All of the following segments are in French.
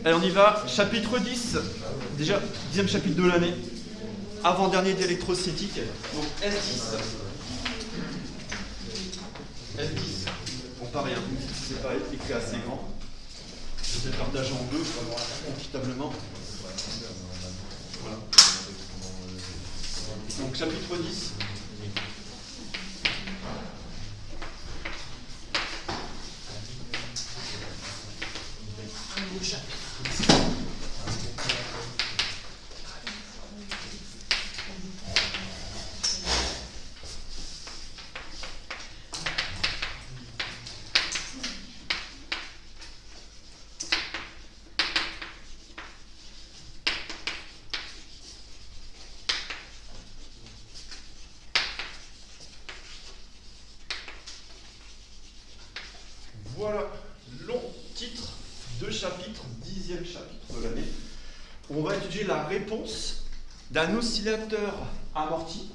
Allez, on y va. Chapitre 10. Déjà, 10e chapitre de l'année. Avant-dernier d'électrocinétique. Donc S10. S10. Bon, pas rien. C'est pas écrit assez grand. Je vais partager en deux, équitablement. Voilà. Donc chapitre 10. Voilà, long titre de chapitre, 10e chapitre de l'année. On va étudier la réponse d'un oscillateur amorti.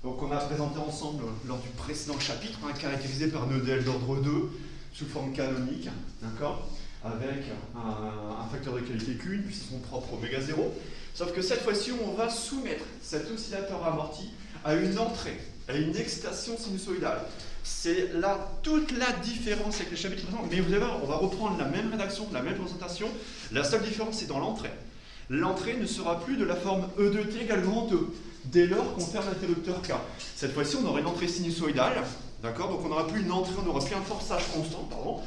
Donc on a présenté ensemble lors du précédent chapitre, caractérisé par un EDL d'ordre 2 sous forme canonique, d'accord, avec un facteur de qualité Q, une puissance propre oméga 0. Sauf que cette fois-ci, on va soumettre cet oscillateur amorti à une entrée, à une excitation sinusoïdale. C'est là toute la différence avec les chapitres précédents. Mais vous allez voir, on va reprendre la même rédaction, la même présentation. La seule différence, c'est dans l'entrée. L'entrée ne sera plus de la forme E de t égale grand E, dès lors qu'on ferme l'interrupteur K. Cette fois-ci, on aura une entrée sinusoïdale, d'accord? Donc on n'aura plus une entrée, on n'aura plus un forçage constant, pardon.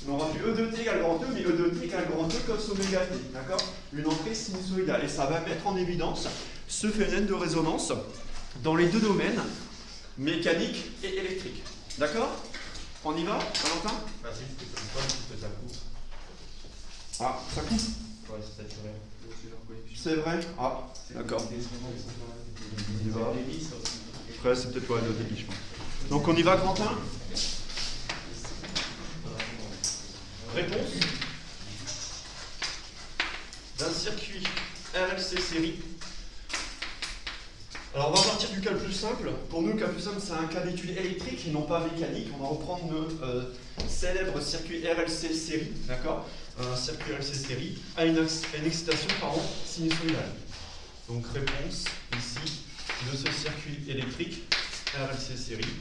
On n'aura plus E de t égale grand E, mais E de t égale grand E cos oméga t, d'accord? Une entrée sinusoïdale. Et ça va mettre en évidence ce phénomène de résonance dans les deux domaines, mécanique et électrique. D'accord? On y va, Valentin? Vas-y, que ça coupe. Ah, ça coupe? Ouais, c'est saturé. C'est vrai? Ah, d'accord. On y va. Après, c'est peut-être pas le débit, je pense. Donc on y va, Quentin? Réponse d'un circuit RLC série. Alors on va partir du cas le plus simple. Pour nous, le cas le plus simple, c'est un cas d'étude électrique et non pas mécanique. On va reprendre le célèbre circuit RLC série, d'accord? Un circuit RLC série à une excitation sinusoïdale. Donc réponse ici de ce circuit électrique RLC série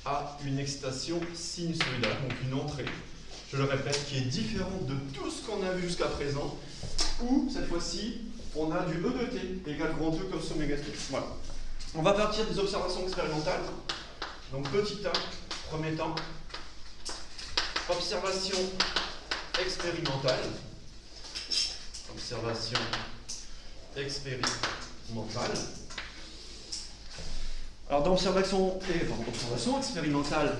à une excitation sinusoïdale, donc une entrée, je le répète, qui est différente de tout ce qu'on a vu jusqu'à présent, où cette fois-ci on a du E de t égale grand E cos oméga t. Voilà. On va partir des observations expérimentales. Donc petit a, premier temps, observation expérimentale. Observation expérimentale. Alors dans observation expérimentale,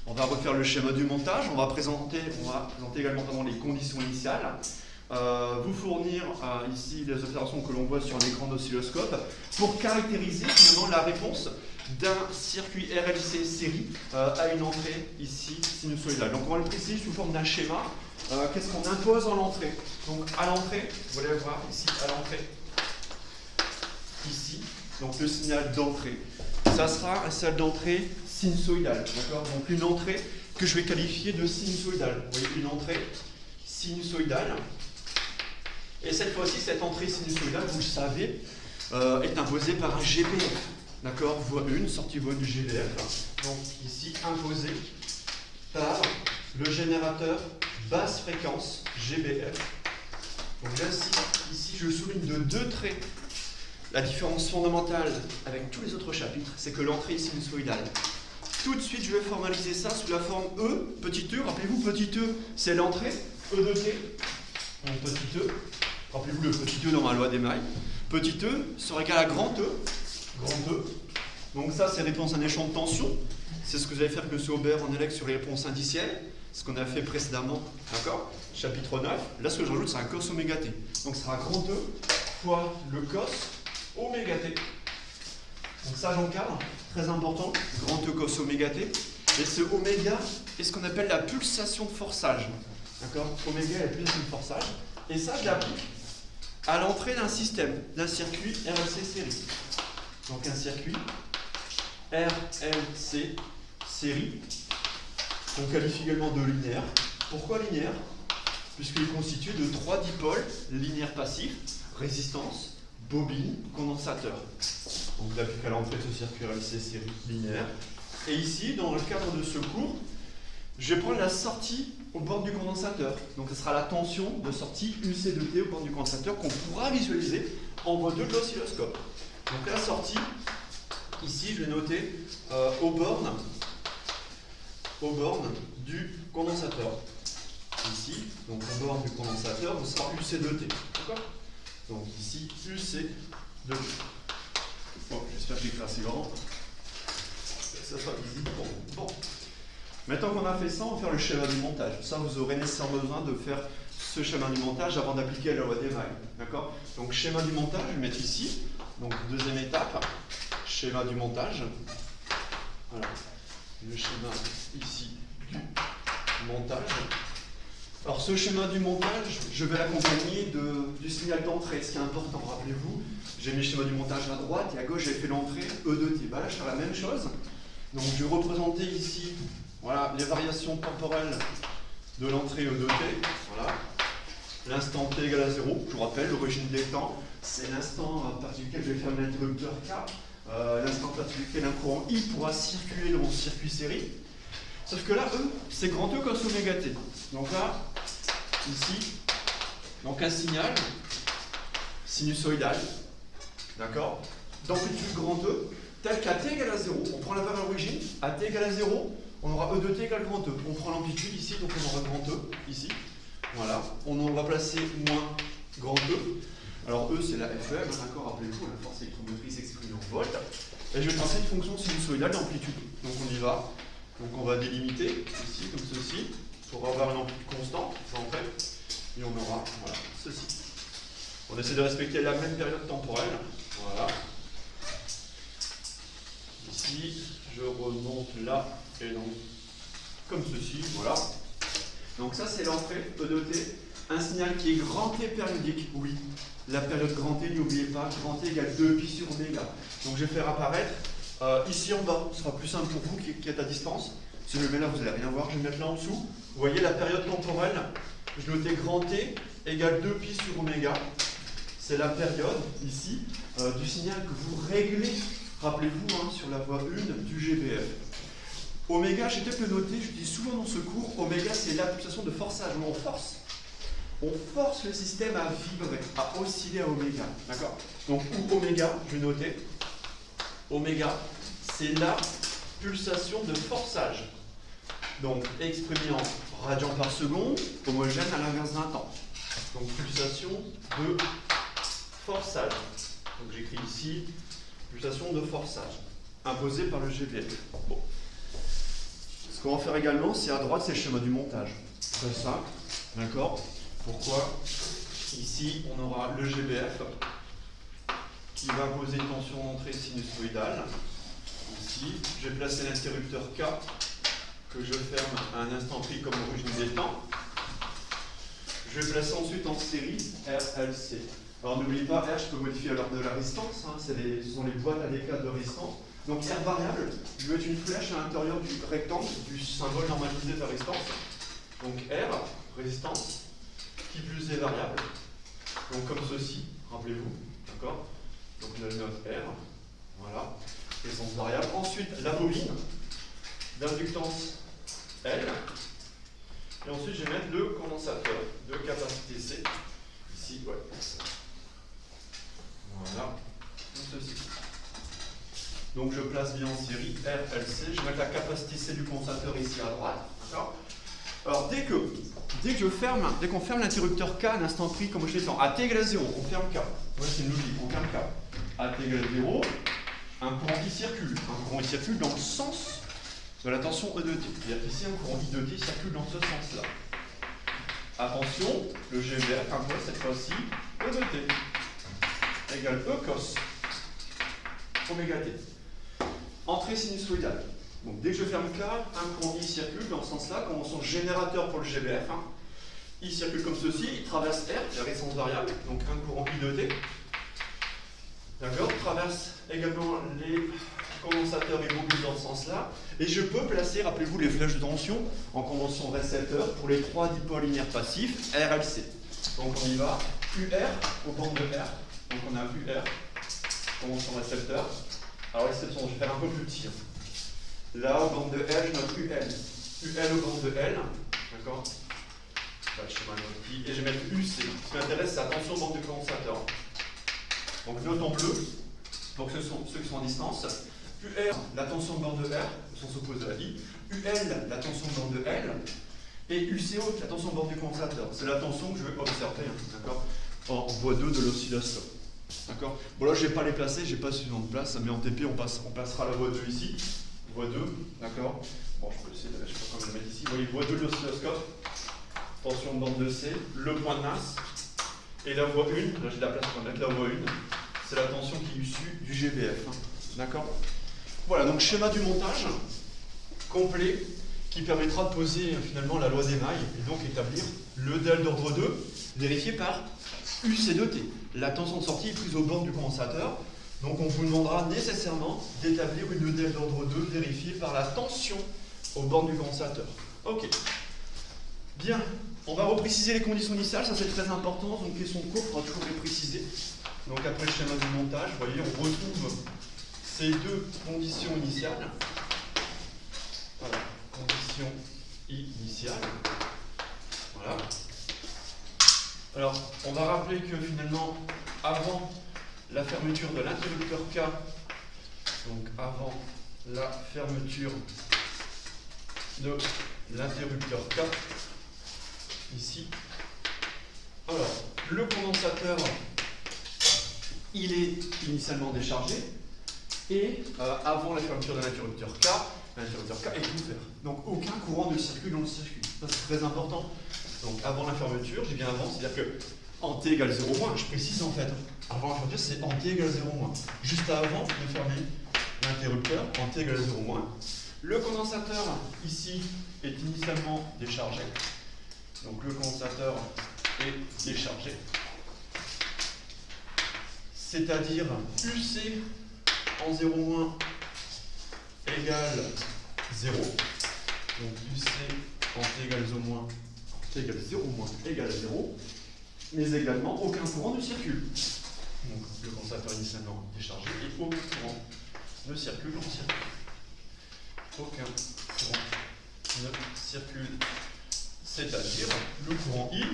on va refaire le schéma du montage. On va présenter également les conditions initiales. Vous fournir ici les observations que l'on voit sur l'écran d'oscilloscope pour caractériser finalement la réponse d'un circuit RLC série à une entrée ici sinusoïdale. Donc on va le préciser sous forme d'un schéma. Qu'est-ce qu'on impose en l'entrée? Donc à l'entrée, vous allez voir ici à l'entrée, ici, donc le signal d'entrée. Ça sera un signal d'entrée sinusoïdale, d'accord? Donc une entrée que je vais qualifier de sinusoïdale. Vous voyez, une entrée sinusoïdale. Et cette fois-ci, cette entrée sinusoïdale, vous le savez, est imposée par un GBF. D'accord? Voie 1, sortie voie du GBF. Donc ici, imposée par le générateur basse fréquence GBF. Donc là, ici, je souligne de deux traits. La différence fondamentale avec tous les autres chapitres, c'est que l'entrée est sinusoïdale. Tout de suite, je vais formaliser ça sous la forme E, petit e. Rappelez-vous, petit e, c'est l'entrée, E de t. Donc petit e. Rappelez-vous le petit e dans ma loi d'Émaille. Petit e sera égal à grand E. Grand E. Donc ça, c'est réponse à un échelon de tension. C'est ce que vous allez faire avec M. Aubert en élect sur les réponses indicielles. Ce qu'on a fait précédemment. D'accord? Chapitre 9. Là, ce que je rajoute, c'est un cos oméga t. Donc ça sera grand E fois le cos oméga t. Donc ça, j'encadre. Très important. Grand E cos oméga t. Et ce oméga est ce qu'on appelle la pulsation de forçage. D'accord? Oméga est la pulsation de forçage. Et ça, je l'applique à l'entrée d'un système, d'un circuit RLC série. Donc un circuit RLC série, qu'on qualifie également de linéaire. Pourquoi linéaire? puisqu'il est constitué de 3 dipôles linéaires passifs, résistance, bobine, condensateur. Donc vous n'avez plus qu'à l'entrée de ce circuit RLC série linéaire. Et ici, dans le cadre de ce cours, je vais prendre la sortie au bord du condensateur. Donc ce sera la tension de sortie UC2T au bord du condensateur qu'on pourra visualiser en voie 2 de l'oscilloscope. Donc la sortie, ici je vais noter aux bornes du condensateur. Ici, donc au bord du condensateur, ce sera UC2T. D'accord? Donc ici, UC2T. Bon, j'espère que j'écris assez grand. Que ça soit visible. Bon. Maintenant qu'on a fait ça, on va faire le schéma du montage. Ça, vous aurez nécessairement besoin de faire ce schéma du montage avant d'appliquer la loi des vagues. D'accord? Donc schéma du montage, je vais mettre ici. Donc deuxième étape, schéma du montage. Voilà. Le schéma ici du montage. Alors ce schéma du montage, je vais l'accompagner du signal d'entrée, ce qui est important. Rappelez-vous, j'ai mis le schéma du montage à droite et à gauche j'ai fait l'entrée E2T. Bah là je fais la même chose. Donc je vais représenter ici voilà, les variations temporelles de l'entrée E2T. Voilà. L'instant T égale à 0, je vous rappelle, l'origine des temps, c'est l'instant à partir duquel je vais faire l'interrupteur K. L'instant à partir duquel un courant I pourra circuler dans mon circuit série. Sauf que là, c'est grand E cos oméga T. Donc là, ici, donc un signal sinusoïdal, d'accord, d'amplitude grand E, tel qu'à T égale à 0, on prend la valeur d'origine, à T égale à 0, on aura E de T égale grand E. On prend l'amplitude ici, donc on aura grand E, ici. Voilà, on va placer moins grand E. Alors E, c'est la FM, d'accord, rappelez-vous, la force électromotrice exprimée en volts. Et je vais tracer une fonction sinusoïdale d'amplitude. Donc on y va. Donc on va délimiter, ici, comme ceci, pour avoir une amplitude constante, en fait. Et on aura, voilà, ceci. On essaie de respecter la même période temporelle. Voilà. Ici, je remonte là, et donc, comme ceci, voilà. Donc ça, c'est l'entrée E de T. Un signal qui est grand T périodique, oui. La période grand T, n'oubliez pas, grand T égale 2pi sur oméga. Donc je vais faire apparaître ici en bas. Ce sera plus simple pour vous qui êtes à distance. Si je le mets là, vous n'allez rien voir. Je vais mettre là en dessous. Vous voyez la période temporelle. Je notais grand T égale 2pi sur oméga. C'est la période, ici, du signal que vous réglez, rappelez-vous, hein, sur la voie 1 du GBF. Oméga, j'ai peut-être le noté, je dis souvent dans ce cours, oméga c'est la pulsation de forçage, où on force le système à vibrer, à osciller à oméga, d'accord? Donc, ou oméga, je vais noter, oméga, c'est la pulsation de forçage. Donc, exprimé en radians par seconde, homogène à l'inverse d'un temps. Donc, pulsation de forçage. Donc, j'écris ici, pulsation de forçage, imposée par le GBF. Bon. Ce qu'on va faire également, c'est à droite, c'est le schéma du montage. Très simple, d'accord? Pourquoi? Ici, on aura le GBF qui va imposer une tension d'entrée sinusoïdale. Ici, je vais placer l'interrupteur K que je ferme à un instant pris comme origine des temps. Je vais placer ensuite en série RLC. Alors n'oubliez pas, R, je peux modifier à l'ordre de la résistance, hein, ce sont les boîtes à d'éclat de résistance. Donc R variable, je vais mettre une flèche à l'intérieur du rectangle, du symbole normalisé de la résistance. Donc R, résistance, qui plus est variable. Donc comme ceci, rappelez-vous, d'accord? Donc on a le note R, voilà, résistance variable. Ensuite, la bobine d'inductance L. Et ensuite, je vais mettre le condensateur de capacité C. Ici, ouais. Voilà, comme ceci. Donc je place bien en série RLC. Je vais mettre la capacité C du condensateur ici à droite. D'accord? Alors dès qu'on ferme l'interrupteur K à un instant pris, comme je l'ai dit, à T égale à 0, on ferme K. Voilà, c'est une logique, on ferme K. À T égale à 0, un courant qui circule. Un courant qui circule dans le sens de la tension E de T. C'est-à-dire qu'ici, un courant I de T circule dans ce sens-là. Attention, le GBF impose cette fois-ci E de T égale E cos oméga T. Entrée sinusoïdale. Donc dès que je ferme K, un courant I circule dans ce sens-là, convention générateur pour le GBF. Hein. I circule comme ceci, il traverse R, la résistance variable, donc un courant I de T. D'accord? Traverse également les condensateur et bobine dans ce sens-là. Et je peux placer, rappelez-vous, les flèches de tension en convention récepteur pour les 3 dipôles linéaires passifs RLC. Donc on y va. UR au bande de R. Donc on a UR, convention récepteur. Alors réception, je vais faire un peu plus petit. Là, au bande de L, je note UL. UL au bande de L. D'accord. Et je vais mettre UC. Ce qui m'intéresse, c'est la tension bande du condensateur. Donc note en bleu, pour ceux qui sont en distance. UR, la tension de bande de R, au sens opposé à I. UL, la tension de bande de L. Et UCO, la tension de bande du condensateur. C'est la tension que je vais observer, d'accord, en voie 2 de l'oscilloscope. D'accord. Bon là, je ne vais pas les placer, j'ai pas suffisamment de place, mais en TP, on placera la voie 2 ici. Voie 2, d'accord. Bon, je peux essayer, je sais pas comment le mettre ici. Vous voyez, voie 2 de l'oscilloscope. Tension de bande de C, le point de masse. Et la voie 1, là j'ai de la place pour mettre la voie 1, c'est la tension qui est issue du GBF. D'accord. Voilà, donc schéma du montage complet qui permettra de poser finalement la loi des mailles et donc établir le DL d'ordre 2 vérifié par UC2T. La tension de sortie est prise aux bornes du condensateur. Donc on vous demandera nécessairement d'établir une DL d'ordre 2 vérifiée par la tension aux bornes du condensateur. Ok. Bien, on va repréciser les conditions initiales, ça c'est très important, donc question de cours, on va toujours les préciser. Donc après le schéma du montage, vous voyez, on retrouve ces 2 conditions initiales. Voilà, conditions initiales. Voilà. Alors, on va rappeler que finalement, avant la fermeture de l'interrupteur K, donc avant la fermeture de l'interrupteur K, ici. Alors, le condensateur, il est initialement déchargé et avant la fermeture de l'interrupteur K est ouvert. Donc aucun courant ne circule dans le circuit. Ça c'est très important. Donc avant la fermeture, j'ai bien avant, c'est-à-dire que en T égale 0-, je précise en fait. Avant la fermeture, c'est en T égale 0-. Juste avant de fermer l'interrupteur, en T égale 0-. Le condensateur ici est initialement déchargé. Donc le condensateur est déchargé. C'est-à-dire UC en 0- égale 0. Donc UC en T égale 0- T égale 0- égale 0. Mais également aucun courant ne circule. Donc le condensateur initialement déchargé et aucun courant ne circule dans le circuit. Aucun courant ne circule. C'est-à-dire le courant I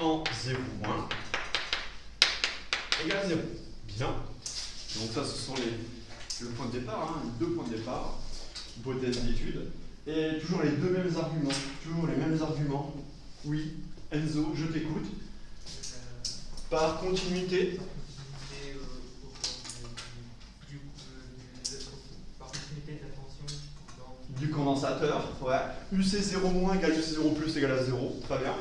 en 0- égale 0. Bien. Donc ça, ce sont le point de départ, les 2 points de départ, hypothèse d'étude. Et toujours les 2 mêmes arguments. Toujours les mêmes arguments. Oui, Enzo, je t'écoute. Par continuité. Par continuité de la tension Du condensateur, ouais. UC0- égale UC0+ égale à 0, très bien.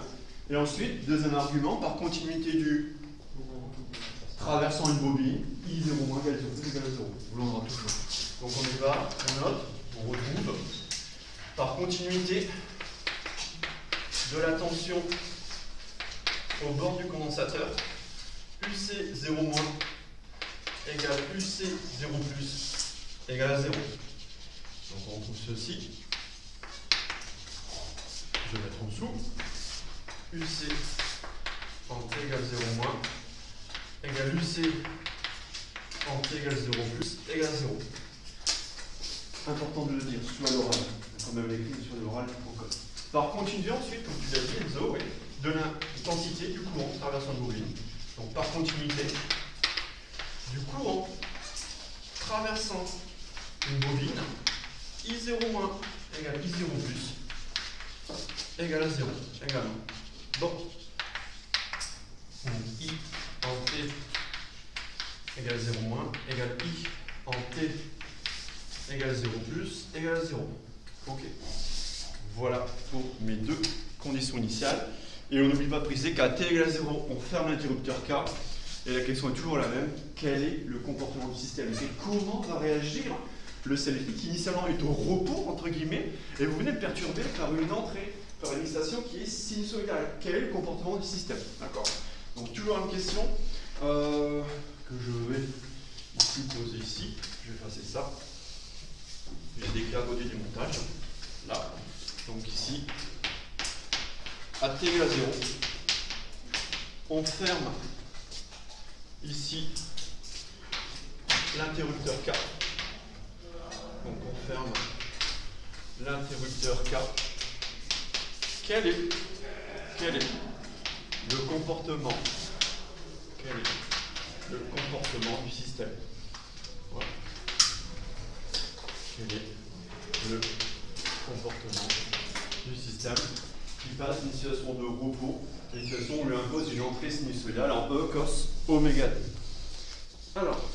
Et ensuite, deuxième argument, par continuité du traversant une bobine, I0- égale 0 égale à 0. Vous l'entendez toujours. Donc on y va, on note, on retrouve. Par continuité de la tension au bord du condensateur, UC0- égale UC0+ égale à 0. Donc on trouve ceci. Je vais mettre en dessous. UC en T égale 0- égale UC en T égale 0+ égale 0. Important de le dire, soit l'oral. Quand même l'écrit sur l'oral, encore. Par continuité ensuite, comme tu l'as dit, Enzo, oui, de l'intensité du courant traversant une bobine. Donc par continuité du courant traversant une bobine, I0- égale I0+ égale à 0 également. Bon. Donc I en T égale 0- égale I en T égale 0+ égale à 0. Ok. Voilà pour mes 2 conditions initiales. Et on n'oublie pas de préciser qu'à T égale 0, on ferme l'interrupteur K. Et la question est toujours la même. Quel est le comportement du système? Et comment va réagir le sel électrique qui initialement est au repos, entre guillemets, et vous venez de perturber par une entrée, par une excitation qui est sinusoïdale. Quel est le comportement du système? D'accord. Donc toujours une question que je vais ici posé ici. Je vais effacer ça. J'ai des caveaux du démontage. Là. Donc ici, à t égale à 0, on ferme ici l'interrupteur K. Donc on ferme l'interrupteur K. Quel est le comportement du système? Voilà. Quel est le comportement du système qui passe d'une situation de repos à une situation où on lui impose une entrée sinusoïdale en E cos oméga t. Alors,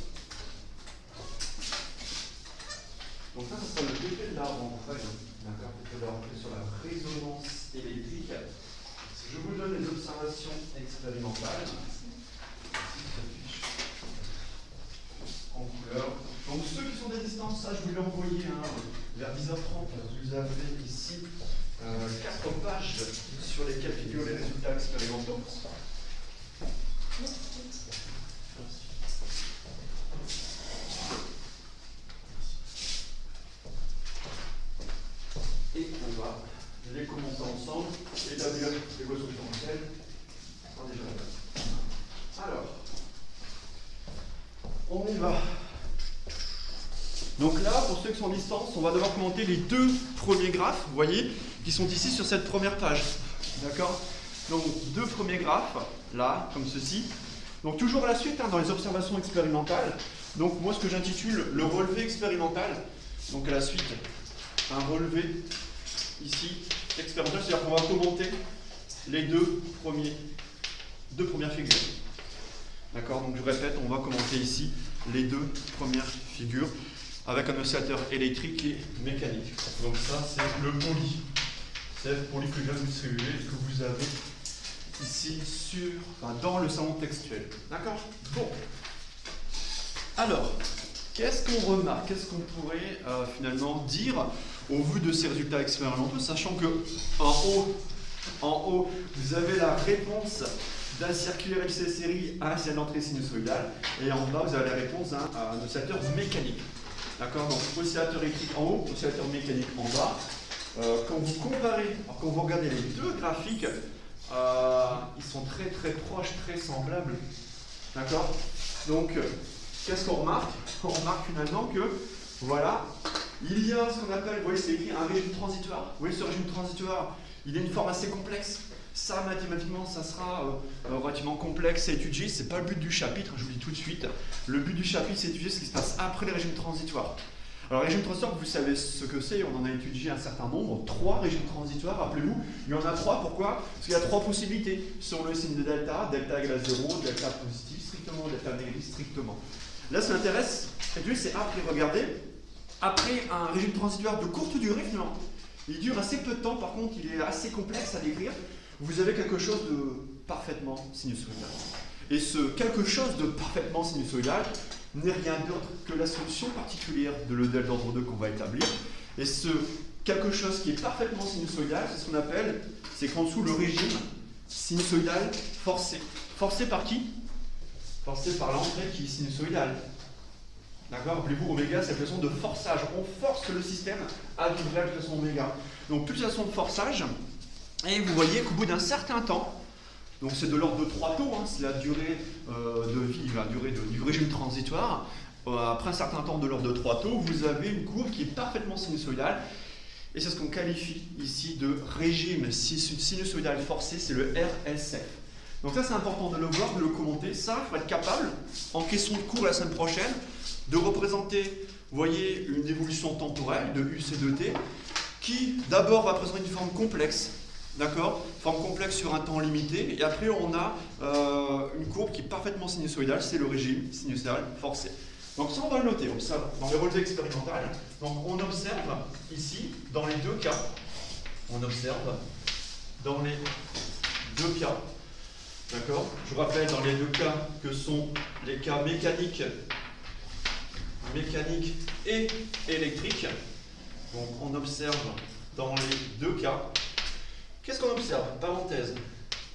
donc ça sera le effet de la rentrée, d'accord, l'effet de la rentrée sur la résonance électrique. Je vous donne les observations expérimentales. En couleur. Donc ceux qui sont des distances, ça je vous l'ai envoyé vers 10h30. Vous avez ici 4 pages sur lesquelles figurent les résultats expérimentaux. Et on va les commenter ensemble, établir l'équation différentielle. Alors, on y va. Donc là, pour ceux qui sont en distance, on va devoir commenter les 2 premiers graphes, vous voyez, qui sont ici sur cette première page. D'accord? Donc 2 premiers graphes, là, comme ceci. Donc toujours à la suite, dans les observations expérimentales. Donc moi, ce que j'intitule le relevé expérimental. Donc à la suite, un relevé ici expérimental, c'est-à-dire qu'on va commenter les 2 premières figures. D'accord? Donc je répète, on va commenter ici les 2 premières figures avec un oscillateur électrique et mécanique. Donc ça, c'est le poly. C'est le poly que je viens de vous distribuer, que vous avez ici dans le salon textuel. D'accord? Bon. Alors, qu'est-ce qu'on remarque? Qu'est-ce qu'on pourrait finalement dire au vu de ces résultats expérimentaux, sachant que en haut, vous avez la réponse d'un circulaire LC série à un entrée sinusoïdale, et en bas, vous avez la réponse à un oscillateur mécanique. D'accord? Donc, oscillateur électrique en haut, oscillateur mécanique en bas. Quand vous comparez, quand vous regardez les 2 graphiques, ils sont très très proches, très semblables. D'accord? Donc, qu'est-ce qu'on remarque? On remarque finalement que, voilà, il y a ce qu'on appelle, vous voyez, c'est écrit un régime transitoire. Vous voyez, ce régime transitoire, il a une forme assez complexe. Ça, mathématiquement, ça sera relativement complexe à étudier. Ce n'est pas le but du chapitre, je vous le dis tout de suite. Le but du chapitre, c'est d'étudier ce qui se passe après les régimes transitoires. Alors, les régimes transitoires, vous savez ce que c'est, on en a étudié un certain nombre. 3 régimes transitoires, rappelez-vous. Il y en a 3, pourquoi? Parce qu'il y a 3 possibilités. Sur le signe de delta, delta égale à 0, delta positif strictement, delta négatif strictement. Là, ce qui m'intéresse, c'est après, regardez, après un régime transitoire de courte durée, finalement. Il dure assez peu de temps, par contre, il est assez complexe à décrire. Vous avez quelque chose de parfaitement sinusoïdal. Et ce quelque chose de parfaitement sinusoïdal n'est rien d'autre que la solution particulière de l'EDEL d'ordre 2 qu'on va établir. Et ce quelque chose qui est parfaitement sinusoïdal, c'est ce qu'on appelle, c'est qu'en dessous le régime sinusoïdal forcé. Forcé par qui? Forcé par l'entrée qui est sinusoïdale. D'accord? Rappelez-vous, oméga, c'est la façon de forçage. On force le système à vibrer à la façon oméga. Donc, toute façon de forçage. Et vous voyez qu'au bout d'un certain temps, donc c'est de l'ordre de 3 taux, c'est la durée de vie, la durée du régime transitoire. Après un certain temps de l'ordre de 3 taux, vous avez une courbe qui est parfaitement sinusoïdale. Et c'est ce qu'on qualifie ici de régime sinusoïdal forcé, c'est le RSF. Donc ça, c'est important de le voir, de le commenter. Ça, il faut être capable, en question de cours la semaine prochaine, de représenter, vous voyez, une évolution temporelle de UC2T, qui d'abord va présenter une forme complexe. D'accord? Forme complexe sur un temps limité. Et après, on a une courbe qui est parfaitement sinusoïdale, c'est le régime sinusoïdal forcé. Donc ça, on va le noter. Observe dans les relevés expérimentaux. Donc on observe ici, dans les 2 cas, d'accord? Je vous rappelle dans les 2 cas que sont les cas mécaniques et électriques. Donc on observe dans les 2 cas. Qu'est-ce qu'on observe? Parenthèse.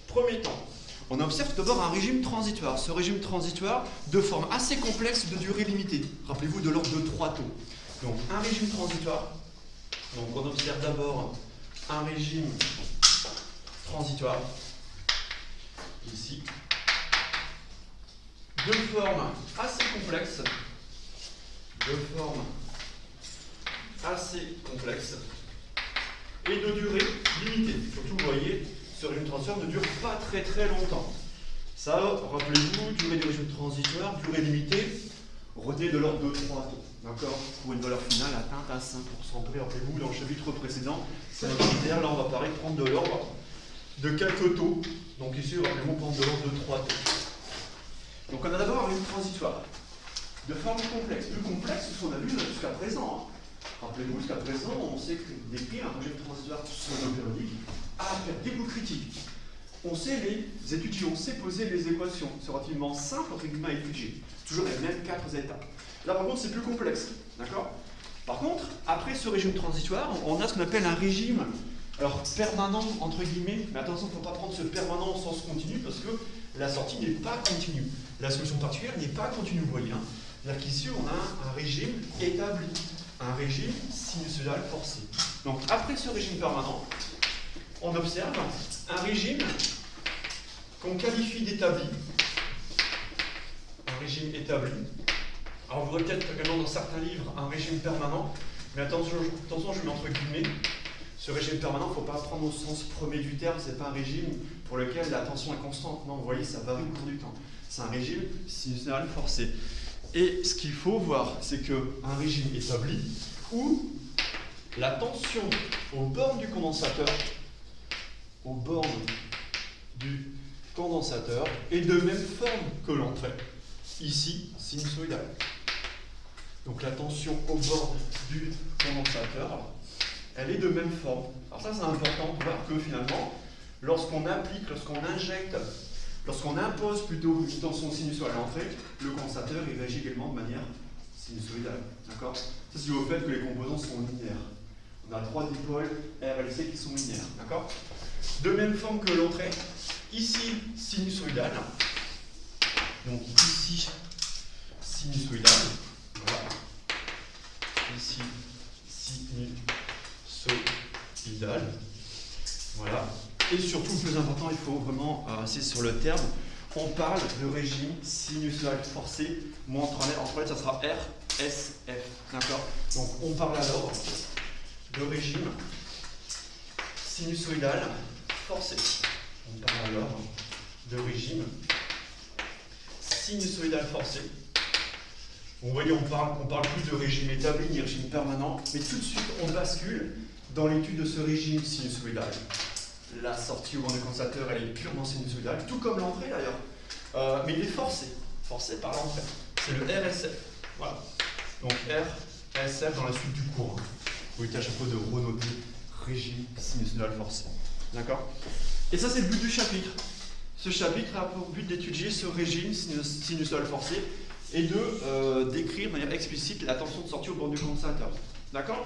Premier temps, On observe tout d'abord un régime transitoire. Ce régime transitoire, de forme assez complexe, de durée limitée. Rappelez-vous, de l'ordre de 3 taux. Donc, un régime transitoire. Donc, on observe d'abord un régime transitoire, ici, de forme assez complexe, et de durée limitée. Surtout, vous voyez, ce régime transitoire ne dure pas très très longtemps. Ça, rappelez-vous, durée du régime transitoire, durée limitée, retenez de l'ordre de 3 taux. D'accord? Pour une valeur finale atteinte à 5% près. Rappelez-vous, dans le chapitre précédent, c'est un critère, là on va pareil prendre de l'ordre de quelques taux. Donc ici, rappelez-vous, prendre de l'ordre de 3 taux. Donc on a d'abord un régime transitoire, de forme complexe. Plus complexe que ce qu'on a vu jusqu'à présent. Rappelez-vous, jusqu'à présent, on sait décrire un régime transitoire pseudo-périodique à des bouts critiques. On sait les étudier, on sait poser les équations. C'est relativement simple entre guillemets à étudier. Toujours les mêmes 4 étapes. Là, par contre, c'est plus complexe. D'accord? Par contre, après ce régime transitoire, on a ce qu'on appelle un régime permanent, entre guillemets. Mais attention, il ne faut pas prendre ce permanent au sens continu parce que la sortie n'est pas continue. La solution particulière n'est pas continue, vous voyez. C'est-à-dire qu'ici, on a un régime établi, un régime sinusoïdal forcé. Donc, après ce régime permanent, on observe un régime qu'on qualifie d'établi. Un régime établi. Alors, vous verrez peut-être également dans certains livres un régime permanent, mais attention, je mets entre guillemets. Ce régime permanent, il ne faut pas prendre au sens premier du terme, ce n'est pas un régime pour lequel la tension est constante. Non, vous voyez, ça varie au cours du temps. C'est un régime sinusoïdal forcé. Et ce qu'il faut voir, c'est qu'un régime établi où la tension aux bornes du condensateur, est de même forme que l'entrée. Ici, sinusoïdale. Donc la tension aux bornes du condensateur, elle est de même forme. Alors ça, c'est important de voir que finalement, lorsqu'on applique, lorsqu'on injecte, lorsqu'on impose plutôt une tension sinusoïdale à l'entrée, le condensateur il réagit également de manière sinusoïdale. D'accord? Ça, c'est dû au fait que les composants sont linéaires. On a 3 dipôles RLC qui sont linéaires. D'accord? De même forme que l'entrée, ici sinusoïdale. Donc ici sinusoïdale. Voilà. Ici sinusoïdale. Voilà. Et surtout, le plus important, il faut vraiment insister sur le terme. On parle de régime sinusoïdal forcé. Moi, entre lettres, ça sera RSF. D'accord? Donc, on parle alors de régime sinusoïdal forcé. On parle alors de régime sinusoïdal forcé. Vous voyez, on parle plus de régime établi ni régime permanent, mais tout de suite, on bascule dans l'étude de ce régime sinusoïdal. La sortie au borne du condensateur, elle est purement sinusoïdale, tout comme l'entrée d'ailleurs. Mais il est forcé par l'entrée. C'est le RSF. Voilà. Donc RSF dans la suite du cours. Vous évitez à chaque fois de renoter régime sinusoïdal forcé. D'accord? Et ça, c'est le but du chapitre. Ce chapitre a pour but d'étudier ce régime sinusoïdal forcé et de décrire de manière explicite la tension de sortie au borne du condensateur. D'accord?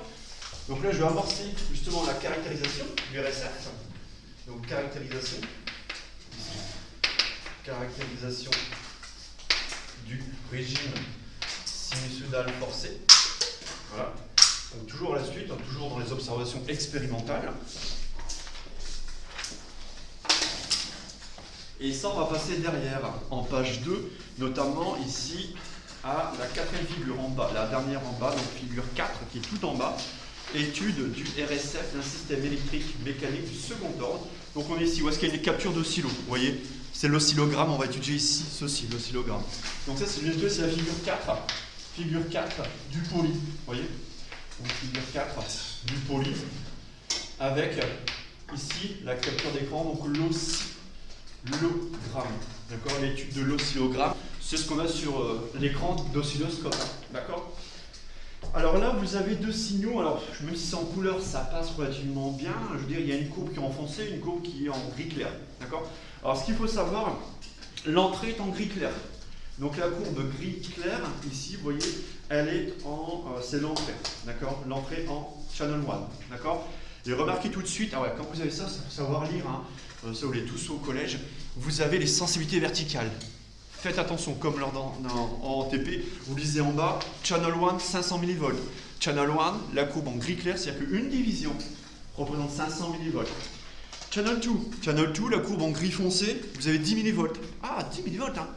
Donc là, je vais amorcer justement la caractérisation du RSF. Donc caractérisation du régime sinusoïdal forcé. Voilà. Donc toujours à la suite, toujours dans les observations expérimentales. Et ça, on va passer derrière, en page 2, notamment ici à la 4e figure en bas, la dernière en bas, donc figure 4 qui est tout en bas. Étude du RSF d'un système électrique mécanique du second ordre. Donc on est ici, où est-ce qu'il y a une capture d'oscillo? Vous voyez, c'est l'oscillogramme, on va étudier ici ceci, l'oscillogramme. Donc ça, c'est la figure 4. Figure 4 du poly. Vous voyez? Donc figure 4 du poly. Avec ici la capture d'écran, donc l'oscillogramme. D'accord? L'étude de l'oscillogramme, c'est ce qu'on a sur l'écran d'oscilloscope. D'accord? Alors là, vous avez 2 signaux. Alors, même si c'est en couleur, ça passe relativement bien. Je veux dire, il y a une courbe qui est en foncé, une courbe qui est en gris clair. D'accord? Alors, ce qu'il faut savoir, l'entrée est en gris clair. Donc, la courbe gris clair, ici, vous voyez, elle est c'est l'entrée. D'accord? L'entrée en channel 1. D'accord? Et remarquez tout de suite, ah ouais, quand vous avez ça, il faut savoir lire, hein, ça vous l'avez tous au collège, vous avez les sensibilités verticales. Faites attention, comme lors en TP, vous lisez en bas, Channel 1, 500 mV. Channel 1, la courbe en gris clair, c'est-à-dire qu'une division représente 500 mV. Channel 2, la courbe en gris foncé, vous avez 10 mV. Ah, 10 mV, hein.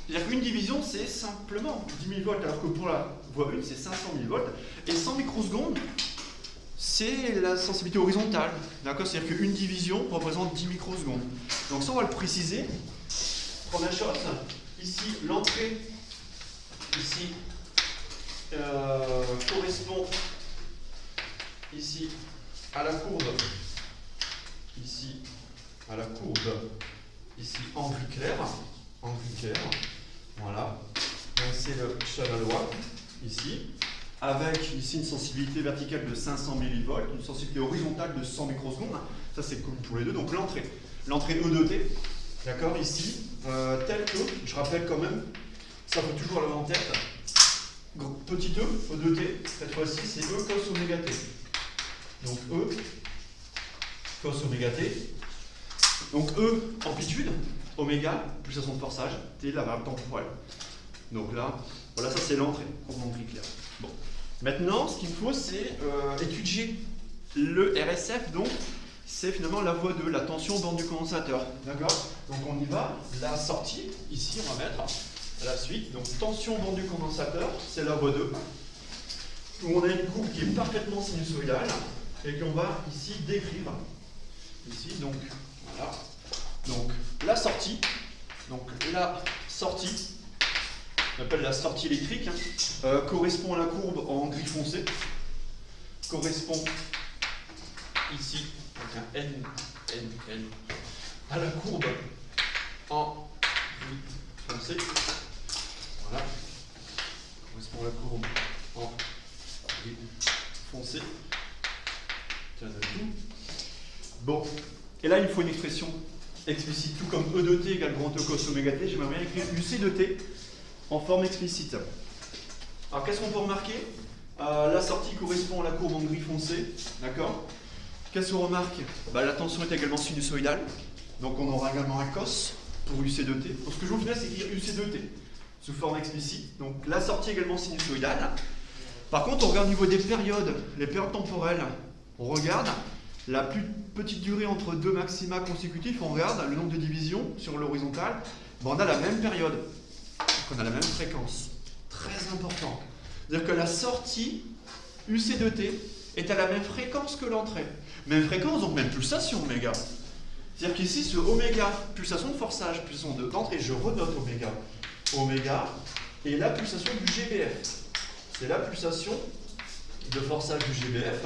C'est-à-dire qu'une division, c'est simplement 10 mV, alors que pour la voie 1, c'est 500 mV. Et 100 microsecondes, c'est la sensibilité horizontale. D'accord? C'est-à-dire qu'une division représente 10 microsecondes. Donc ça, on va le préciser. Première chose, ici, l'entrée, ici, correspond ici à la courbe, ici, à la courbe, ici, en gris clair, voilà. Donc c'est le channel 1, ici, avec ici une sensibilité verticale de 500 mV, une sensibilité horizontale de 100 microsecondes. Ça, c'est comme pour les deux. Donc l'entrée E de T, d'accord, ici, tel que, je rappelle quand même, ça faut toujours l'avoir en tête, petit e de T, cette fois-ci, c'est E cos oméga T. Donc E cos oméga T. Donc E, amplitude, oméga, pulsation de forçage, T, la variable temporelle. Donc là, voilà, ça c'est l'entrée, en gris clair. Bon. Maintenant, ce qu'il me faut, c'est étudier le RSF, donc c'est finalement la voie 2, la tension bande du condensateur. D'accord? Donc on y va, la sortie, ici on va mettre la suite. Donc tension bande du condensateur, c'est la voie 2, où on a une courbe qui est parfaitement sinusoïdale, et qu'on va ici décrire. Ici, donc, voilà. Donc la sortie, on appelle la sortie électrique, correspond à la courbe en gris foncé, correspond ici, donc un N, à la courbe en gris foncé, voilà, correspond à la courbe en gris foncé, bon, et là il me faut une expression explicite, tout comme E de T égale grand E cos oméga T, j'aimerais bien écrire UC de T en forme explicite. Alors qu'est-ce qu'on peut remarquer? La sortie correspond à la courbe en gris foncé, d'accord? Qu'est-ce qu'on remarque? La tension est également sinusoïdale, donc on aura également un cos pour UC de T. Donc ce que je vous fais là, c'est écrire UC de T sous forme explicite, donc la sortie également sinusoïdale. Par contre, on regarde au niveau des périodes, les périodes temporelles, on regarde la plus petite durée entre deux maxima consécutifs, on regarde le nombre de divisions sur l'horizontale, on a la même période, on a la même fréquence. Très important. C'est-à-dire que la sortie UC de T est à la même fréquence que l'entrée. Même fréquence, donc même pulsation oméga. C'est-à-dire qu'ici, ce oméga, pulsation de forçage, pulsation d'entrée, je renote oméga. Oméga est la pulsation du GBF. C'est la pulsation de forçage du GBF.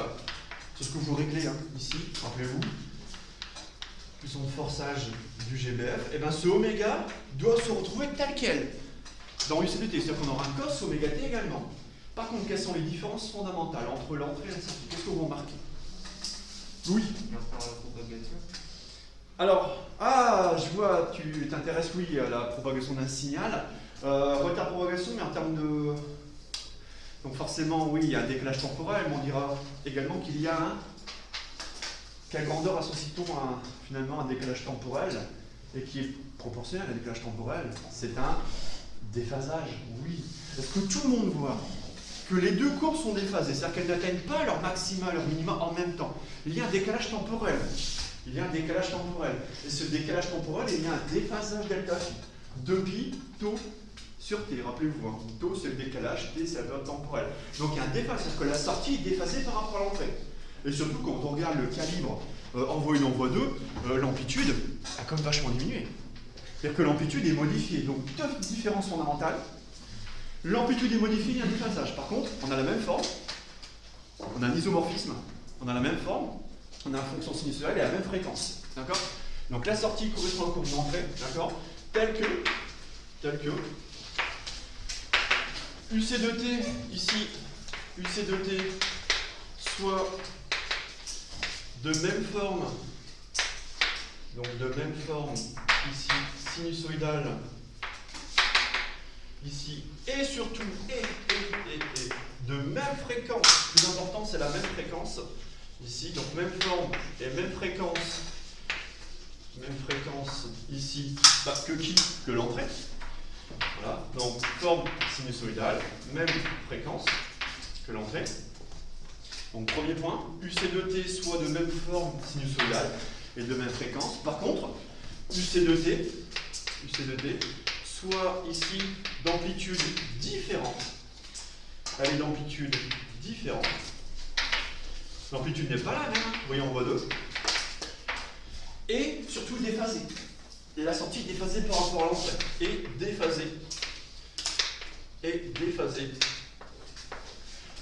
C'est ce que vous réglez ici, rappelez-vous. Pulsation de forçage du GBF. Et bien ce oméga doit se retrouver tel quel dans UC de T. C'est-à-dire qu'on aura un cos oméga T également. Par contre, quelles sont les différences fondamentales entre l'entrée et la sortie? Qu'est-ce que vous remarquez? Oui. Alors, je vois, tu t'intéresses, oui, à la propagation d'un signal. Retard propagation, mais en termes de... Donc forcément, oui, il y a un décalage temporel, mais on dira également qu'il y a un... Quelle grandeur associe-t-on finalement à un décalage temporel et qui est proportionnel à un décalage temporel? C'est un déphasage, oui. Est-ce que tout le monde voit que les deux courbes sont déphasées, c'est-à-dire qu'elles n'atteignent pas leur maxima, leur minima en même temps? Il y a un décalage temporel. Et ce décalage temporel, il y a un déphasage delta phi. 2pi, tau sur t, rappelez-vous. Tau, c'est le décalage, t, c'est la période temporelle. Donc il y a un déphasage, c'est-à-dire que la sortie est déphasée par rapport à l'entrée. Et surtout, quand on regarde le calibre en voie 1, en voie 2, l'amplitude a comme vachement diminué. C'est-à-dire que l'amplitude est modifiée. Donc, deux différences fondamentales. L'amplitude est modifiée, il y a un déphasage. Par contre, on a la même forme, on a un isomorphisme, on a la même forme, on a une fonction sinusoïdale et la même fréquence. D'accord? Donc la sortie correspond à la courbe d'entrée, d'accord? Telle que UC de T, ici, UC de T, soit de même forme, ici, sinusoïdale, ici, et surtout, et de même fréquence, plus important c'est la même fréquence, ici, donc même forme et même fréquence ici, que qui? Que l'entrée. Voilà, donc forme sinusoïdale, même fréquence que l'entrée. Donc premier point, UC de T soit de même forme sinusoïdale et de même fréquence. Par contre, UC de T soit ici d'amplitude différente. Elle est d'amplitude différente. L'amplitude n'est pas la même, vous voyez en voie 2. Et surtout déphasée. Et la sortie est déphasée par rapport à l'entrée. Et déphasée.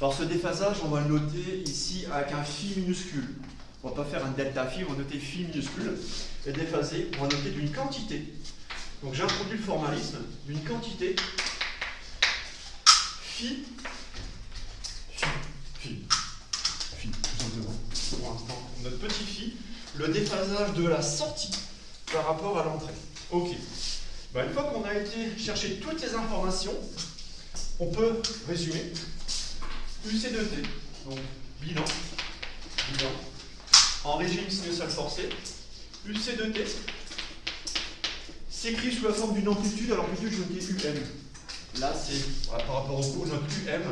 Alors ce déphasage, on va le noter ici avec un phi minuscule. On ne va pas faire un delta phi, on va noter phi minuscule. Et déphasé, on va noter d'une quantité. Donc j'ai introduit le formalisme d'une quantité phi, tout simplement. Pour l'instant, notre petit phi, le déphasage de la sortie par rapport à l'entrée. Ok. Une fois qu'on a été chercher toutes ces informations, on peut résumer. UC de T, donc bilan, en régime sinusal forcé. UC de T s'écrit sous la forme d'une amplitude, à l'amplitude je notais UM. Là c'est par rapport au cours, notre UM,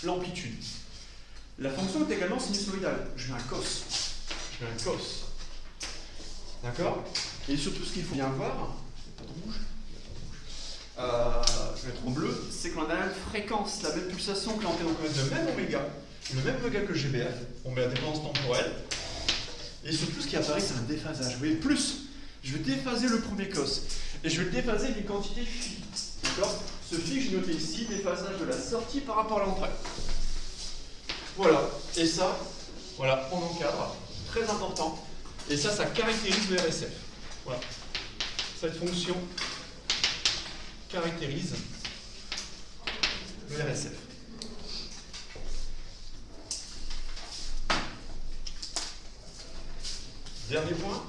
l'amplitude. La fonction est également sinusoïdale. Je mets un cos. D'accord? Et surtout ce qu'il faut bien voir, pas de rouge. Je vais mettre en bleu, c'est qu'on a la même fréquence, la même pulsation que l'antenne, donc on a le même oméga que GBF, on met la dépendance temporelle, et surtout ce qui apparaît c'est un déphasage. Vous voyez, plus, je vais déphaser le premier cos, et je vais le déphaser avec une quantité phi. D'accord? Ce phi, je noté ici, déphasage de la sortie par rapport à l'entrée. Voilà, et ça, voilà, on encadre, très important, et ça caractérise le RSF. Voilà, cette fonction caractérise le RSF. Dernier point,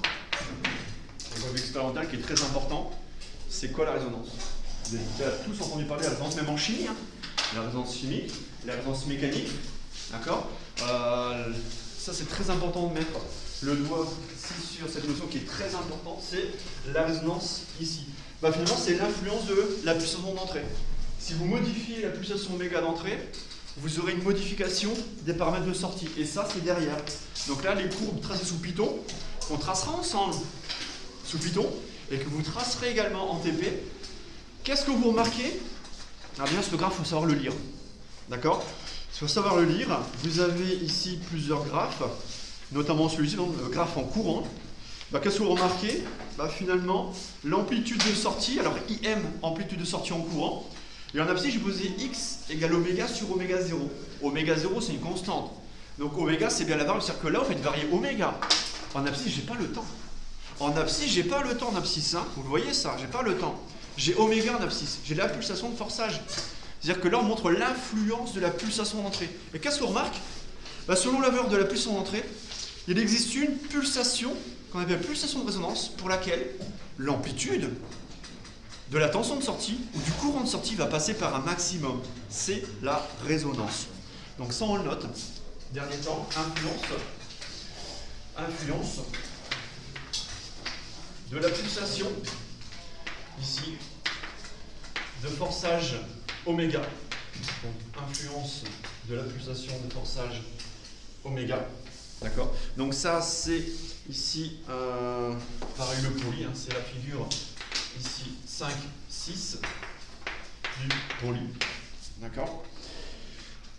un point expérimental qui est très important, c'est quoi la résonance? Vous avez tous entendu parler de la résonance, même en chimie, hein. La résonance chimique, la résonance mécanique, d'accord? Ça c'est très important de mettre le doigt ici sur cette notion qui est très importante, c'est la résonance ici. Finalement, c'est l'influence de la pulsation d'entrée. Si vous modifiez la pulsation oméga d'entrée, vous aurez une modification des paramètres de sortie. Et ça, c'est derrière. Donc là, les courbes tracées sous Python, qu'on tracera ensemble sous Python, et que vous tracerez également en TP. Qu'est-ce que vous remarquez? Ah bien, ce graphe, il faut savoir le lire. D'accord? Il faut savoir le lire. Vous avez ici plusieurs graphes, notamment celui-ci, le graphe en courant. Qu'est-ce que vous remarquez? Finalement, l'amplitude de sortie, alors IM, amplitude de sortie en courant, et en abscisse, j'ai posé X égale oméga sur oméga 0. Oméga 0, c'est une constante. Donc oméga, c'est bien la variable, c'est-à-dire que là, vous faites varier oméga. En abscisse, j'ai pas le temps. En abscisse, j'ai pas le temps en abscisse, hein. Vous voyez ça, j'ai pas le temps. J'ai oméga en abscisse, j'ai la pulsation de forçage. C'est-à-dire que là, on montre l'influence de la pulsation d'entrée. Et qu'est-ce qu'on remarque? Selon la valeur de la pulsation d'entrée, il existe une pulsation qu'on appelle pulsation de résonance, pour laquelle l'amplitude de la tension de sortie ou du courant de sortie va passer par un maximum. C'est la résonance. Donc ça, on le note. Dernier temps, influence de la pulsation, ici, de forçage oméga. Donc influence de la pulsation de forçage oméga. D'accord? Donc ça, c'est ici, pareil le poli, hein, c'est la figure ici 5, 6 du poli. D'accord?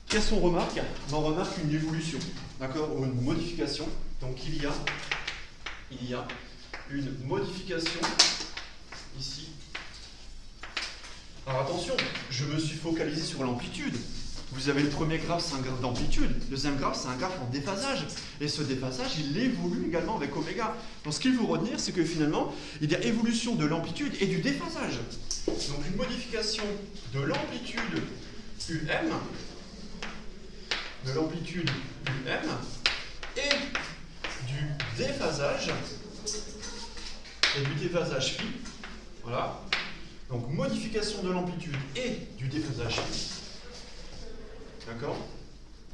Qu'est-ce qu'on remarque? On remarque une évolution, d'accord, ou une modification. Donc il y a une modification ici. Alors attention, je me suis focalisé sur l'amplitude. Vous avez le premier graphe, c'est un graphe d'amplitude. Le deuxième graphe, c'est un graphe en déphasage. Et ce déphasage, il évolue également avec oméga. Donc ce qu'il faut retenir, c'est que finalement, il y a évolution de l'amplitude et du déphasage. Donc une modification de l'amplitude UM, et du déphasage phi. Voilà. Donc modification de l'amplitude et du déphasage phi. D'accord?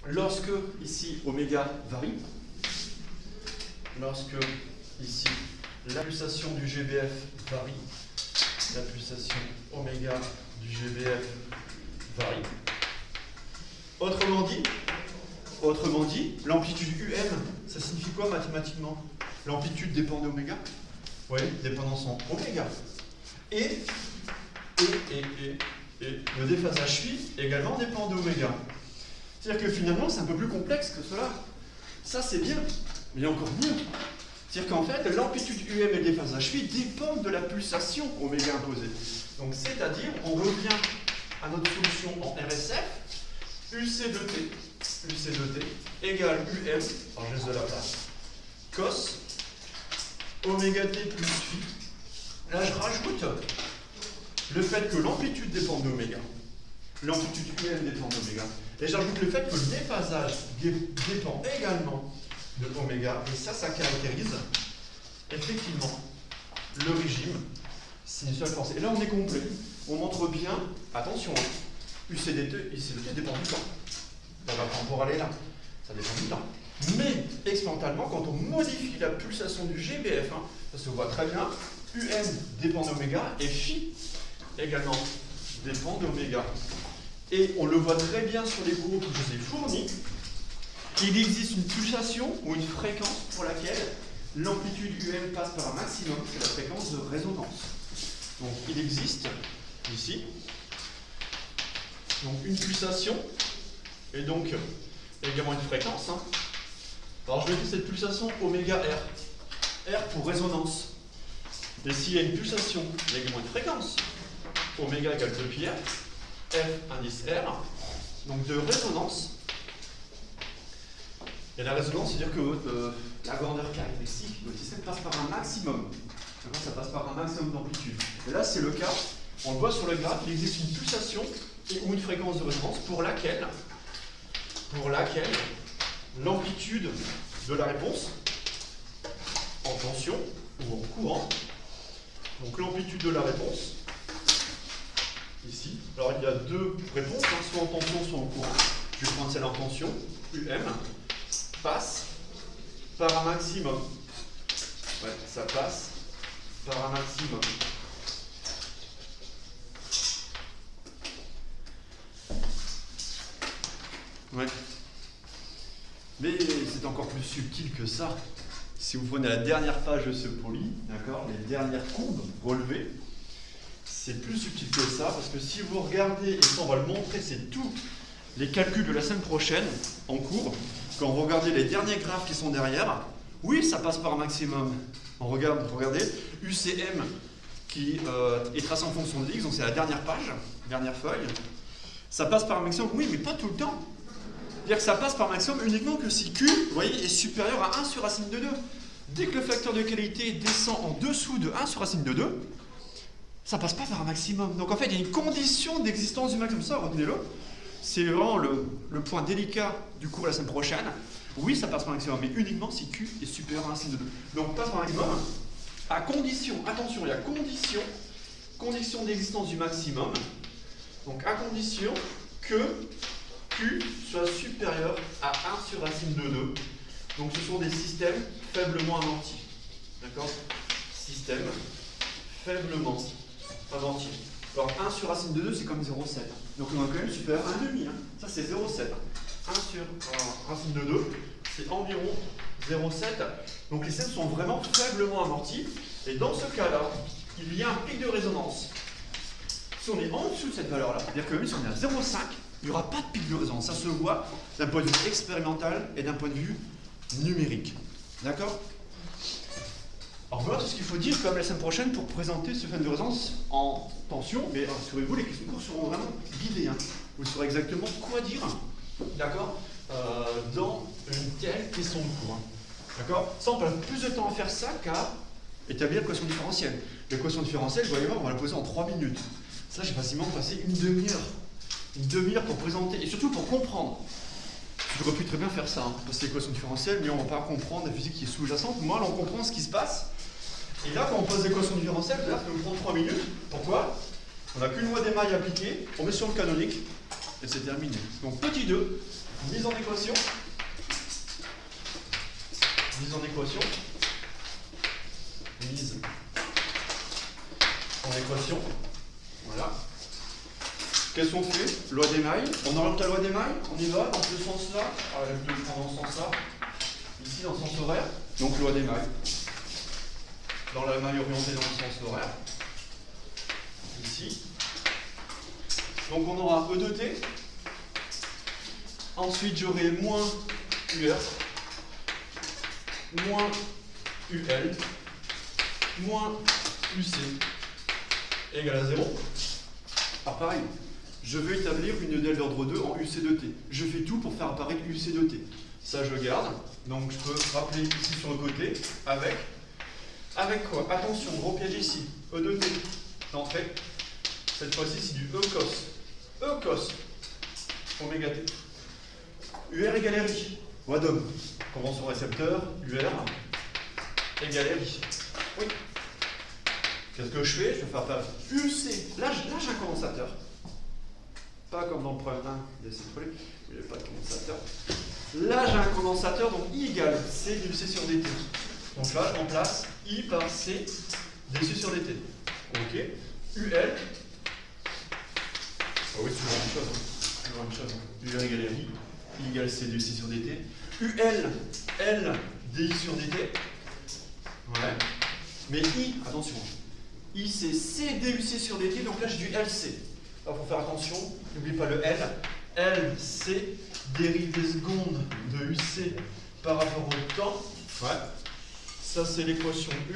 lorsque ici oméga varie, lorsque ici la pulsation du GBF varie, la pulsation oméga du GBF varie. Autrement dit, l'amplitude UM, ça signifie quoi mathématiquement? L'amplitude dépend d'oméga. Oui, dépendance en oméga. Et le déphasage phi également dépend d'oméga. C'est-à-dire que finalement, c'est un peu plus complexe que cela. Ça, c'est bien, mais il y a encore mieux. C'est-à-dire qu'en fait, l'amplitude UM et le déphasage phi dépendent de la pulsation oméga imposée. Donc, c'est-à-dire, on revient à notre solution en RSF, UC de T égale UM, alors je laisse de la place, cos oméga T plus phi. Là, je rajoute le fait que l'amplitude dépend d'oméga, l'amplitude UM dépend d'oméga, et j'ajoute le fait que le déphasage dépend également de oméga, et ça caractérise effectivement le régime sinusoïde forcé. Et là, on est complet. On montre bien, attention, UCDT dépend du temps. Dans la temporelle est là, ça dépend du temps. Mais expérimentalement, quand on modifie la pulsation du GBF, ça se voit très bien, UM dépend d'oméga et phi également dépend d'oméga. Et on le voit très bien sur les groupes que je vous ai fournis. Il existe une pulsation ou une fréquence pour laquelle l'amplitude UM passe par un maximum, c'est la fréquence de résonance. Donc il existe ici donc une pulsation et donc également une fréquence. Alors je vais dire cette pulsation oméga R. R pour résonance. Et s'il y a une pulsation, il y a également une fréquence. Oméga égale 2πr. F indice R. Donc de résonance. Et la résonance, c'est-à-dire que la grandeur caractéristique de votre système passe par un maximum. Ça passe par un maximum d'amplitude. Et là, c'est le cas. On le voit sur le graphe, il existe une pulsation ou une fréquence de résonance pour laquelle l'amplitude de la réponse en tension ou en courant, donc l'amplitude de la réponse, ici, alors il y a deux réponses, soit en tension, soit en courant. Je vais prendre celle en tension, UM, passe par un maximum. Ouais, ça passe par un maximum. Ouais. Mais c'est encore plus subtil que ça. Si vous prenez la dernière page de ce poly, d'accord, les dernières courbes relevées, c'est plus subtil que ça, parce que si vous regardez, et ça on va le montrer, c'est tous les calculs de la semaine prochaine en cours, quand vous regardez les derniers graphes qui sont derrière, oui, ça passe par un maximum. Regardez, UCM qui est tracé en fonction de x, donc c'est la dernière page, dernière feuille. Ça passe par un maximum, oui, mais pas tout le temps. C'est-à-dire que ça passe par maximum uniquement que si Q, vous voyez, est supérieur à 1 sur racine de 2. Dès que le facteur de qualité descend en dessous de 1 sur racine de 2, ça passe pas par un maximum. Donc en fait, il y a une condition d'existence du maximum. Ça, retenez-le. C'est vraiment le point délicat du cours la semaine prochaine. Oui, ça passe par un maximum, mais uniquement si Q est supérieur à racine de 2. Donc passe par un maximum à condition, attention, il y a condition d'existence du maximum. Donc à condition que Q soit supérieur à 1 sur racine de 2. Donc ce sont des systèmes faiblement amortis. D'accord? Système faiblement amorti. Alors 1 sur racine de 2, c'est comme 0,7. Donc on a quand même supérieur à 1,5. Ça c'est 0,7. 1 sur racine de 2, c'est environ 0,7. Donc les systèmes sont vraiment faiblement amortis. Et dans ce cas-là, il y a un pic de résonance. Si on est en dessous de cette valeur-là, c'est-à-dire que même si on est à 0,5, il n'y aura pas de pic de résonance. Ça se voit d'un point de vue expérimental et d'un point de vue numérique. D'accord? Alors voilà tout ce qu'il faut dire quand même la semaine prochaine pour présenter ce phénomène de résonance en tension. Mais rassurez-vous, les questions de cours seront vraiment guidées. Vous saurez exactement quoi dire, d'accord, dans une telle question de cours. D'accord? Ça, on passe plus de temps à faire ça qu'à établir l'équation différentielle. L'équation différentielle, vous allez voir, on va la poser en 3 minutes. Ça, j'ai facilement passé une demi-heure. Une demi-heure pour présenter, et surtout pour comprendre. J'aurais pu très bien faire ça, passer l'équation différentielle, mais on ne va pas comprendre la physique qui est sous-jacente. Moi, là, on comprend ce qui se passe. Et là, quand on pose l'équation différentielle, là, ça nous prend 3 minutes. Pourquoi? On n'a qu'une loi d'émail appliquée, on met sur le canonique, et c'est terminé. Donc, petit 2, mise en équation. Mise en équation. Mise en équation. Voilà. Qu'est-ce qu'on fait? Loi d'Émail. On oriente la loi d'Émail. On y va dans ce sens-là. Alors, je vais le prendre dans ce sens-là. Ici, dans le sens horaire. Donc, loi d'Émail. Dans la maille orientée dans le sens horaire. Ici. Donc, on aura E de T. Ensuite, j'aurai moins UR. Moins UL. Moins UC. Égale à 0. Alors, pareil. Je veux établir une EDL d'ordre 2 en UC de T. Je fais tout pour faire apparaître UC de T. Ça, je garde. Donc, je peux rappeler ici sur le côté avec quoi? Attention, gros piège ici. E de T. L'entrée. Cette fois-ci, c'est du E cos. E cos. Oméga T. UR égale RI. Loi d'Ohm. Convention récepteur. UR égale RI. Oui. Qu'est-ce que je fais? Je vais faire apparaître UC. Là, j'ai un condensateur. Pas comme dans le problème 1 de cette problème. Il n'y a pas de condensateur. Là, j'ai un condensateur, donc I égale C du C sur dt. Donc là, je remplace I par C dc sur dt. Ok. UL. Ah oui, c'est toujours la même chose. Toujours la même chose. UR égale RI. I égale C du C sur dt. UL. L di sur dt. Ouais. Mais I, attention. I, c'est C duc sur dt. Donc là, j'ai du LC. Alors, pour faire attention, n'oublie pas le L. L, C, dérivée seconde de UC par rapport au temps. Ouais. Ça, c'est l'équation 1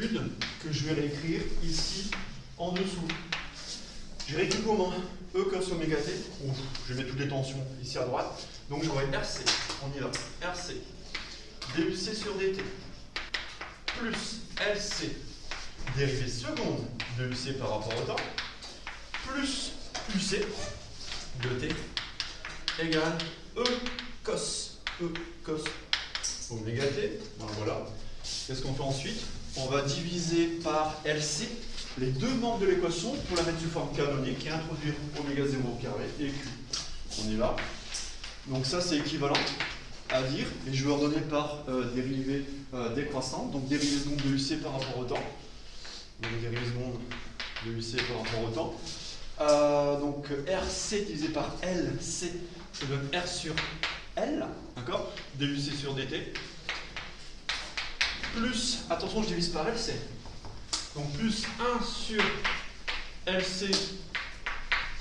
que je vais réécrire ici en dessous. Je réécris comment? E cos oméga t. Ouf, je vais mettre toutes les tensions ici à droite. Donc, j'aurai RC. On y va. RC. DUC sur DT. Plus LC. Dérivée seconde de UC par rapport au temps. Plus UC de T égale E cos oméga T. Voilà. Qu'est-ce qu'on fait ensuite? On va diviser par LC les deux membres de l'équation pour la mettre sous forme canonique et introduire oméga 0 au carré et Q. On y va. Donc ça, c'est équivalent à dire, et je vais ordonner par dérivée décroissante, donc dérivée seconde de UC par rapport au temps. Donc dérivée seconde de UC par rapport au temps. Donc RC divisé par LC, ça donne R sur L, d'accord? DUC sur DT. Plus, attention, je divise par LC. Donc plus 1 sur LC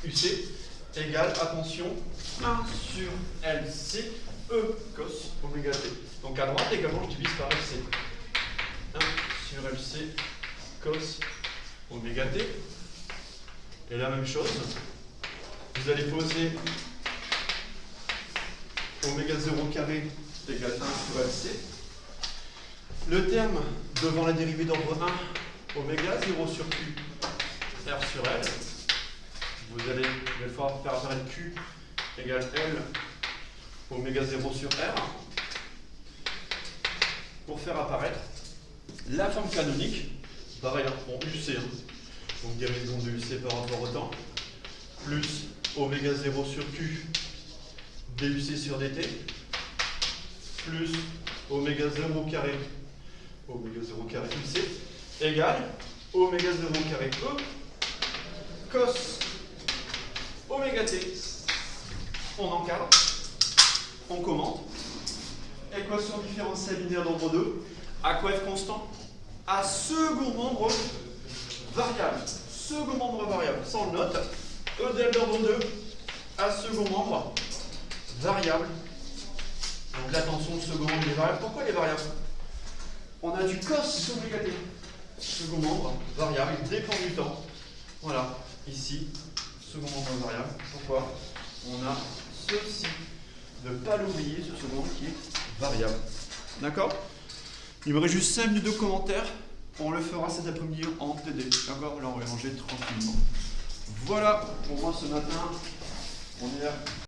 UC égale, attention, 1 sur LC E cos oméga T. Donc à droite également, je divise par LC. 1 sur LC cos oméga T. Et la même chose, vous allez poser oméga 0 carré égale 1 sur LC. Le terme devant la dérivée d'ordre 1, oméga 0 sur Q, R sur L. Vous allez faire apparaître Q égale L, oméga 0 sur R. Pour faire apparaître la forme canonique, pareil, bon, UC, donc dérivée seconde de UC par rapport au temps, plus oméga 0 sur Q, DUC sur DT, plus oméga 0 carré, oméga 0 carré UC, égale oméga 0 carré E, cos oméga T. On encadre, on commente. Équation différentielle linéaire d'ordre 2, à quoi F constant? À second membre variable. Second membre variable, ça on le note. E del d'ordre 2, à second membre variable. Donc la tension de second membre est variable. Pourquoi elle est variable? On a du cos oméga T. Second membre variable, il dépend du temps. Voilà, ici, second membre variable. Pourquoi? On a ceci. Ne pas l'oublier, ce second membre qui est variable. D'accord? Il me reste juste 5 minutes de commentaires. On le fera cet après-midi en TD. D'accord? Là, on va manger tranquillement. Voilà, pour moi ce matin, on est là.